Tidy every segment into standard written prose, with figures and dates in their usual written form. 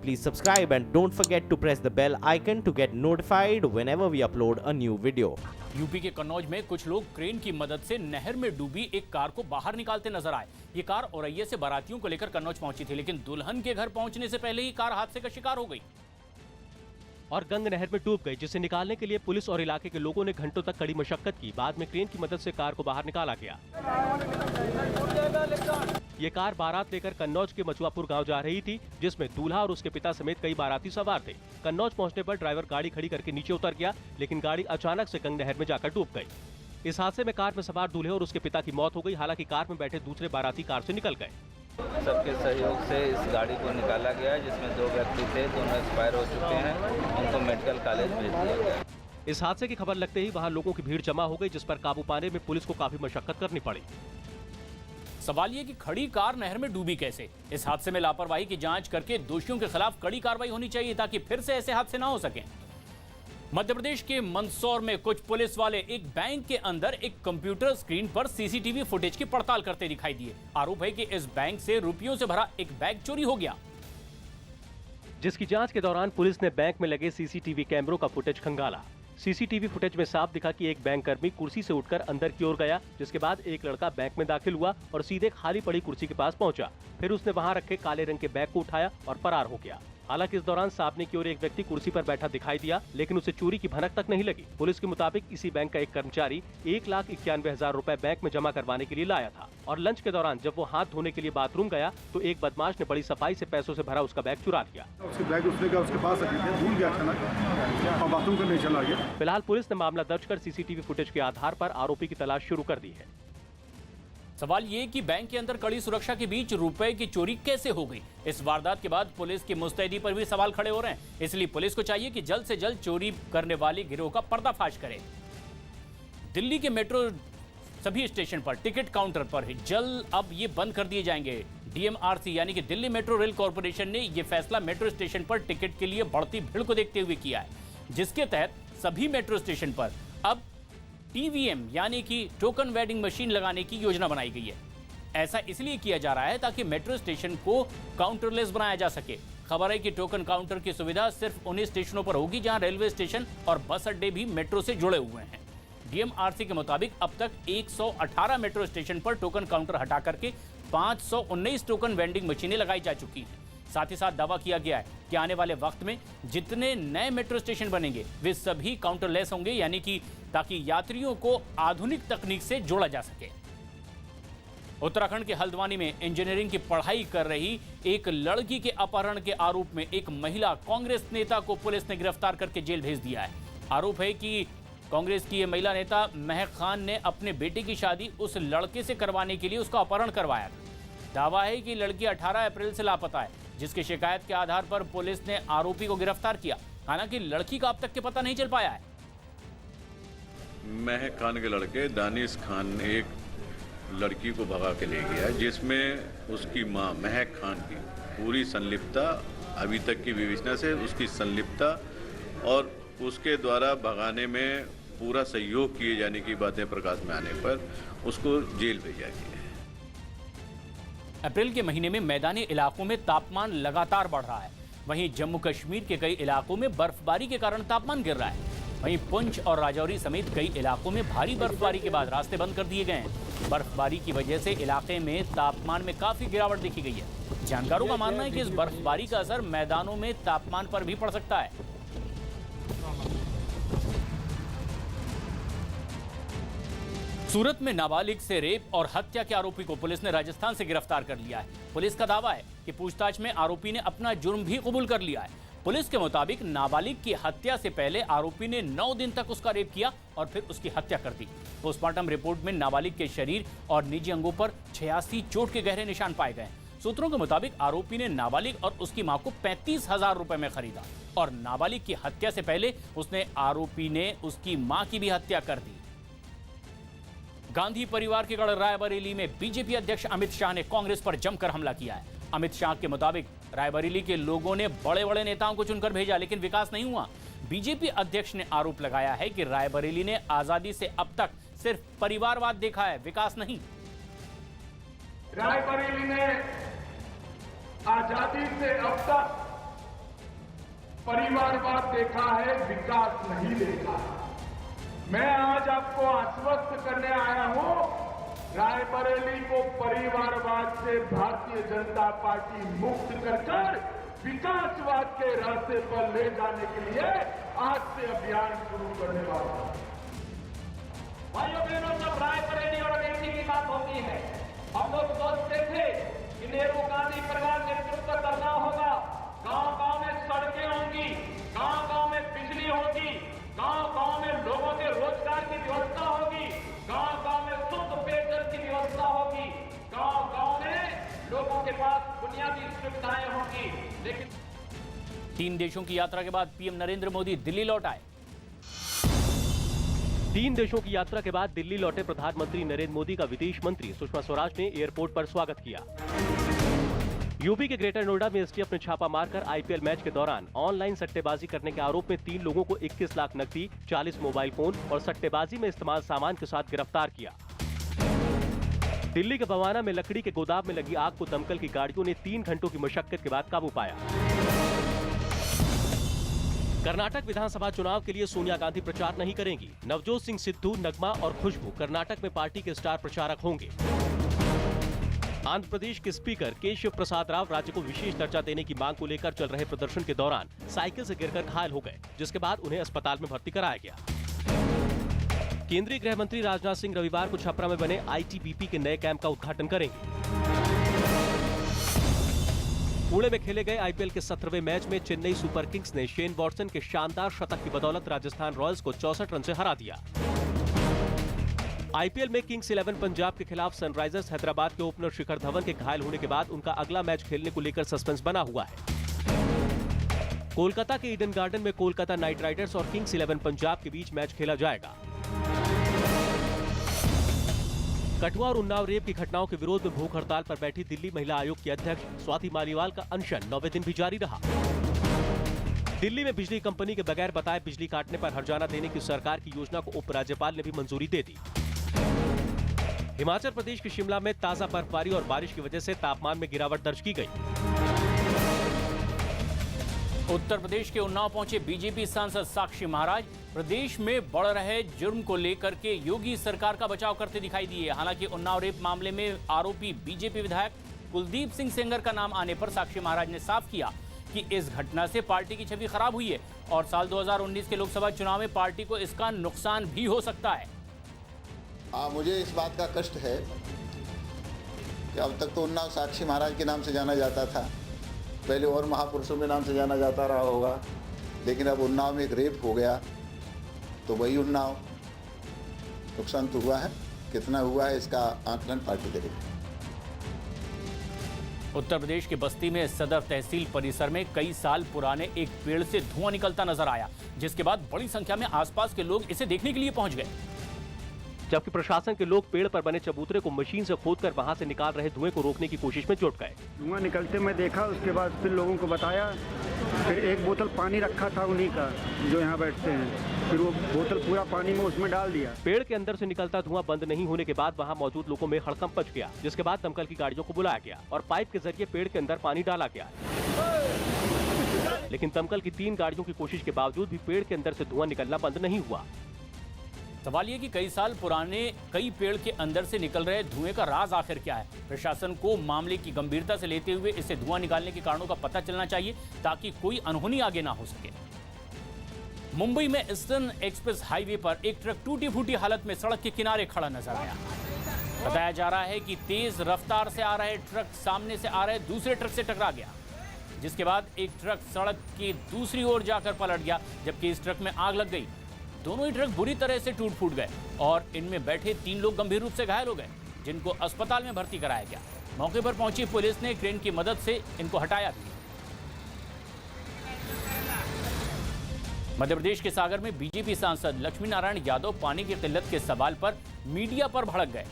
Please subscribe and don't forget to press the bell icon to get notified whenever we upload a new video. UP के कन्नौज में कुछ लोग crane की मदद से नहर में डूबी एक कार को बाहर निकालते नजर आए। ये कार औरैया से बारातियों को लेकर कन्नौज पहुंची थी, लेकिन दुल्हन के घर पहुंचने से पहले ही कार हादसे का शिकार हो गई और गंग नहर में डूब गई, जिसे निकालने के लिए पुलिस और इलाके के लोगों ने घंटों तक कड़ी मशक्कत की। बाद में क्रेन की मदद से कार को बाहर निकाला गया। ये कार बारात लेकर कन्नौज के मचुआपुर गांव जा रही थी, जिसमें दूल्हा और उसके पिता समेत कई बाराती सवार थे। कन्नौज पहुंचने पर ड्राइवर गाड़ी खड़ी करके नीचे उतर गया, लेकिन गाड़ी अचानक से गंग नहर में जाकर डूब गई। इस हादसे में कार में सवार दूल्हे और उसके पिता की मौत हो गई। हालांकि कार में बैठे दूसरे बाराती कार से निकल गए। सबके सहयोग से इस गाड़ी को निकाला गया, जिसमें 2 व्यक्ति थे, दोनों एक्सपायर हो चुके हैं। उनको मेडिकल कॉलेज भेज दिया गया। इस हादसे की खबर लगते ही वहां लोगों की भीड़ जमा हो गई, जिस पर काबू पाने में पुलिस को काफी मशक्कत करनी पड़ी। सवाल ये कि खड़ी कार नहर में डूबी कैसे? इस हादसे में लापरवाही की जांच करके दोषियों के खिलाफ कड़ी कार्रवाई होनी चाहिए, ताकि फिर से ऐसे हादसे ना हो सकें। मध्य प्रदेश के मंदसौर में कुछ पुलिस वाले एक बैंक के अंदर एक कंप्यूटर स्क्रीन पर सीसीटीवी फुटेज की पड़ताल करते दिखाई दिए। आरोप है कि इस बैंक से रुपयों से भरा एक बैग चोरी हो गया, जिसकी जांच के दौरान पुलिस ने बैंक में लगे सीसीटीवी कैमरों का फुटेज खंगाला। सीसीटीवी फुटेज में साफ दिखा कि एक बैंक कर्मी कुर्सी से उठकर अंदर की ओर गया, जिसके बाद एक लड़का बैंक में दाखिल हुआ और सीधे खाली पड़ी कुर्सी के पास पहुंचा। फिर उसने वहां रखे काले रंग के बैग को उठाया और फरार हो गया। हालांकि इस दौरान सामने की ओर एक व्यक्ति कुर्सी पर बैठा दिखाई दिया, लेकिन उसे चोरी की भनक तक नहीं लगी। पुलिस के मुताबिक इसी बैंक का एक कर्मचारी 1,91,000 रुपए बैंक में जमा करवाने के लिए लाया था और लंच के दौरान जब वो हाथ धोने के लिए बाथरूम गया तो एक बदमाश ने बड़ी सफाई से पैसों से भरा उसका बैग चुरा लिया। उसके पास भूल गया अचानक और बाथरूम करने चला गया। फिलहाल पुलिस ने मामला दर्ज कर सीसीटीवी फुटेज के आधार पर आरोपी की तलाश शुरू कर दी है। सवाल ये कि बैंक के अंदर कड़ी सुरक्षा के बीच रुपए की चोरी कैसे हो गई? इस वारदात के बाद पुलिस की मुस्तैदी पर भी सवाल खड़े हो रहे हैं। इसलिए पुलिस को चाहिए कि जल्द से जल्द चोरी करने वाले गिरोह का पर्दाफाश करे। दिल्ली के मेट्रो सभी स्टेशन पर टिकट काउंटर पर ही जल्द अब ये बंद कर दिए जाएंगे। डीएमआरसी यानी कि दिल्ली मेट्रो रेल कॉर्पोरेशन ने यह फैसला मेट्रो स्टेशन पर टिकट के लिए बढ़ती भीड़ को देखते हुए किया है, जिसके तहत सभी मेट्रो स्टेशन पर अब टीवीएम यानी कि टोकन वेंडिंग मशीन लगाने की योजना बनाई गई है। ऐसा इसलिए किया जा रहा है ताकि मेट्रो स्टेशन को काउंटरलेस बनाया जा सके। खबर है कि टोकन काउंटर की सुविधा सिर्फ उन्हीं स्टेशनों पर होगी जहां रेलवे स्टेशन और बस अड्डे भी मेट्रो से जुड़े हुए हैं। डीएमआरसी के मुताबिक अब तक 118 मेट्रो स्टेशन पर टोकन काउंटर हटा करके 519 टोकन वेंडिंग मशीनें लगाई जा चुकी हैं। साथ ही साथ दावा किया गया है कि आने वाले वक्त में जितने नए मेट्रो स्टेशन बनेंगे वे सभी काउंटरलेस होंगे, यानी कि ताकि यात्रियों को आधुनिक तकनीक से जोड़ा जा सके। उत्तराखंड के हल्द्वानी में इंजीनियरिंग की पढ़ाई कर रही एक लड़की के अपहरण के आरोप में एक महिला कांग्रेस नेता को पुलिस ने गिरफ्तार करके जेल भेज दिया है। आरोप है कि कांग्रेस की ये महिला नेता महक खान ने अपने बेटे की शादी उस लड़के से करवाने के लिए उसका अपहरण करवाया था। दावा है कि लड़की 18 अप्रैल से लापता है, जिसकी शिकायत के आधार पर पुलिस ने आरोपी को गिरफ्तार किया। हालांकि लड़की का अब तक के पता नहीं चल पाया है। महक खान के लड़के दानिश खान ने एक लड़की को भगा के ले गया, जिसमें उसकी मां महक खान की पूरी संलिप्तता, अभी तक की विवेचना से उसकी संलिप्तता और उसके द्वारा भगाने में पूरा सहयोग किए जाने की बातें प्रकाश में आने पर उसको जेल भेजा गया है। अप्रैल के महीने में मैदानी इलाकों में तापमान लगातार बढ़ रहा है। वहीं जम्मू कश्मीर के कई इलाकों में बर्फबारी के कारण तापमान गिर रहा है। वहीं पुंछ और राजौरी समेत कई इलाकों में भारी बर्फबारी के बाद रास्ते बंद कर दिए गए हैं। बर्फबारी की वजह से इलाके में तापमान में काफी गिरावट देखी गई है। जानकारों का मानना है कि इस बर्फबारी का असर मैदानों में तापमान पर भी पड़ सकता है। सूरत में नाबालिग से रेप और हत्या के आरोपी को पुलिस ने राजस्थान से गिरफ्तार कर लिया है। पुलिस का दावा है कि पूछताछ में आरोपी ने अपना जुर्म भी कबूल कर लिया है। पुलिस के मुताबिक नाबालिग की हत्या से पहले आरोपी ने 9 दिन तक उसका रेप किया और फिर उसकी हत्या कर दी। पोस्टमार्टम रिपोर्ट में नाबालिग के शरीर और निजी अंगों पर 86 चोट के गहरे निशान पाए गए। सूत्रों के मुताबिक आरोपी ने नाबालिग और उसकी मां को 35,000 रुपए में खरीदा और नाबालिग की हत्या से पहले आरोपी ने उसकी मां की भी हत्या कर दी। गांधी परिवार के गढ़ रायबरेली में बीजेपी अध्यक्ष अमित शाह ने कांग्रेस पर जमकर हमला किया है। अमित शाह के मुताबिक रायबरेली के लोगों ने बड़े बड़े नेताओं को चुनकर भेजा, लेकिन विकास नहीं हुआ। बीजेपी अध्यक्ष ने आरोप लगाया है कि रायबरेली ने आजादी से अब तक सिर्फ परिवारवाद देखा है, विकास नहीं। रायबरेली ने आजादी से अब तक परिवारवाद देखा है, विकास नहीं देखा। मैं आज आपको आश्वस्त करने आया हूं, रायबरेली को परिवारवाद से भारतीय जनता पार्टी मुक्त कर विकासवाद के रास्ते पर ले जाने के लिए आज से अभियान शुरू करने वाला हूं। भाइयों बहनों, जब रायबरेली और अमेठी की बात होती है, हम लोग सोचते थे कि नेहरू गांधी परिवार नेतृत्व करना होगा, गांव-गांव में सड़कें होंगी, गांव-गांव में बिजली होगी, गांव-गांव में लोगों के रोजगार की व्यवस्था होगी, गांव-गांव में शुद्ध पेयजल की व्यवस्था होगी, गांव-गांव में लोगों के पास बुनियादी सुविधाएं होंगी। लेकिन 3 देशों की यात्रा के बाद पीएम नरेंद्र मोदी दिल्ली लौट आए। 3 देशों की यात्रा के बाद दिल्ली लौटे प्रधानमंत्री नरेंद्र मोदी का विदेश मंत्री सुषमा स्वराज ने एयरपोर्ट पर स्वागत किया। यूपी के ग्रेटर नोएडा में एसटीएफ ने छापा मारकर आईपीएल मैच के दौरान ऑनलाइन सट्टेबाजी करने के आरोप में 3 लोगों को 21 लाख नकदी, 40 मोबाइल फोन और सट्टेबाजी में इस्तेमाल सामान के साथ गिरफ्तार किया। दिल्ली के बवाना में लकड़ी के गोदाम में लगी आग को दमकल की गाड़ियों ने 3 घंटों की मशक्कत के बाद काबू पाया। कर्नाटक विधानसभा चुनाव के लिए सोनिया गांधी प्रचार नहीं करेंगी। नवजोत सिंह सिद्धू, नगमा और खुशबू कर्नाटक में पार्टी के स्टार प्रचारक होंगे। आंध्र प्रदेश के स्पीकर के शिव प्रसाद राव राज्य को विशेष दर्जा देने की मांग को लेकर चल रहे प्रदर्शन के दौरान साइकिल से गिरकर घायल हो गए, जिसके बाद उन्हें अस्पताल में भर्ती कराया गया। केंद्रीय गृह मंत्री राजनाथ सिंह रविवार को छपरा में बने आईटीबीपी के नए कैंप का उद्घाटन करेंगे। पुणे में खेले गए आईपीएल के 17वें मैच में चेन्नई सुपर किंग्स ने शेन वॉटसन के शानदार शतक की बदौलत राजस्थान रॉयल्स को 64 रन से हरा दिया। आईपीएल में किंग्स 11 पंजाब के खिलाफ सनराइजर्स हैदराबाद के ओपनर शिखर धवन के घायल होने के बाद उनका अगला मैच खेलने को लेकर सस्पेंस बना हुआ है। कोलकाता के ईडन गार्डन में कोलकाता नाइट राइडर्स और किंग्स 11 पंजाब के बीच मैच खेला जाएगा। कठुआ और उन्नाव रेप की घटनाओं के विरोध में भूख हड़ताल पर बैठी दिल्ली महिला आयोग की अध्यक्ष स्वाति मालीवाल का अनशन 9वें दिन भी जारी रहा। दिल्ली में बिजली कंपनी के बगैर बताए बिजली काटने पर हर्जाना देने की सरकार की योजना को उपराज्यपाल ने भी मंजूरी दे दी। हिमाचल प्रदेश के शिमला में ताजा बर्फबारी और बारिश की वजह से तापमान में गिरावट दर्ज की गई। उत्तर प्रदेश के उन्नाव पहुंचे बीजेपी सांसद साक्षी महाराज प्रदेश में बढ़ रहे जुर्म को लेकर के योगी सरकार का बचाव करते दिखाई दिए। हालांकि उन्नाव रेप मामले में आरोपी बीजेपी विधायक कुलदीप सिंह सेंगर का नाम आने पर साक्षी महाराज ने साफ किया कि इस घटना से पार्टी की छवि खराब हुई है और साल 2019 के लोकसभा चुनाव में पार्टी को इसका नुकसान भी हो सकता है। मुझे इस बात का कष्ट है कि अब तक तो उन्नाव साक्षी महाराज के नाम से जाना जाता था, पहले और महापुरुषों के नाम से जाना जाता रहा होगा, लेकिन अब उन्नाव में एक रेप हो गया तो वही उन्नाव। नुकसान तो हुआ है, कितना हुआ है इसका आंकलन पार्टी करेगी। उत्तर प्रदेश के बस्ती में सदर तहसील परिसर में कई साल पुराने एक पेड़ से धुआं निकलता नजर आया, जिसके बाद बड़ी संख्या में आसपास के लोग इसे देखने के लिए पहुंच गए। जबकि प्रशासन के लोग पेड़ पर बने चबूतरे को मशीन से खोदकर वहां से निकाल रहे धुएं को रोकने की कोशिश में जुट गए। धुआं निकलते मैं देखा, उसके बाद फिर लोगों को बताया, फिर एक बोतल पानी रखा था उन्हीं का जो यहाँ बैठते हैं, फिर वो बोतल पूरा पानी में उसमें डाल दिया। पेड़ के अंदर से निकलता धुआं बंद नहीं होने के बाद वहाँ मौजूद लोगों में हड़कंप मच गया, जिसके बाद दमकल की गाड़ियों को बुलाया गया और पाइप के जरिए पेड़ के अंदर पानी डाला गया। लेकिन दमकल की 3 गाड़ियों की कोशिश के बावजूद भी पेड़ के अंदर से धुआं निकलना बंद नहीं हुआ। सवाल ये कि कई साल पुराने कई पेड़ के अंदर से निकल रहे धुएं का राज आखिर क्या है। प्रशासन को मामले की गंभीरता से लेते हुए इसे धुआं निकालने के कारणों का पता चलना चाहिए ताकि कोई अनहोनी आगे ना हो सके। मुंबई में ईस्टर्न एक्सप्रेस हाईवे पर एक ट्रक टूटी फूटी हालत में सड़क के किनारे खड़ा नजर आया। बताया जा रहा है कि तेज रफ्तार से आ रहे ट्रक सामने से आ रहे दूसरे ट्रक से टकरा गया, जिसके बाद एक ट्रक सड़क की दूसरी ओर जाकर पलट गया, जबकि इस ट्रक में आग लग गई। दोनों ही ट्रक बुरी तरह से टूट फूट गए और इनमें बैठे 3 लोग गंभीर रूप से घायल हो गए, जिनको अस्पताल में भर्ती कराया गया। मौके पर पहुंची पुलिस ने क्रेन की मदद से इनको हटाया भी। मध्य प्रदेश के सागर में बीजेपी सांसद लक्ष्मी नारायण यादव पानी की किल्लत के सवाल पर मीडिया पर भड़क गए।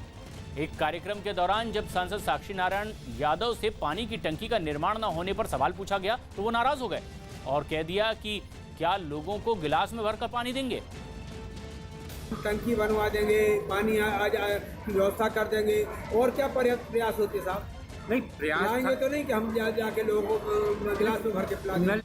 एक कार्यक्रम के दौरान जब सांसद साक्षी नारायण यादव से पानी की टंकी का निर्माण न होने पर सवाल पूछा गया तो वो नाराज हो गए और कह दिया कि क्या लोगों को गिलास में भरकर पानी देंगे? टंकी बनवा देंगे, पानी आज व्यवस्था कर देंगे, और क्या प्रयास होते साहब? नहीं प्रयास तो नहीं कि हम जाके लोगों को गिलास में भर के पिला दें।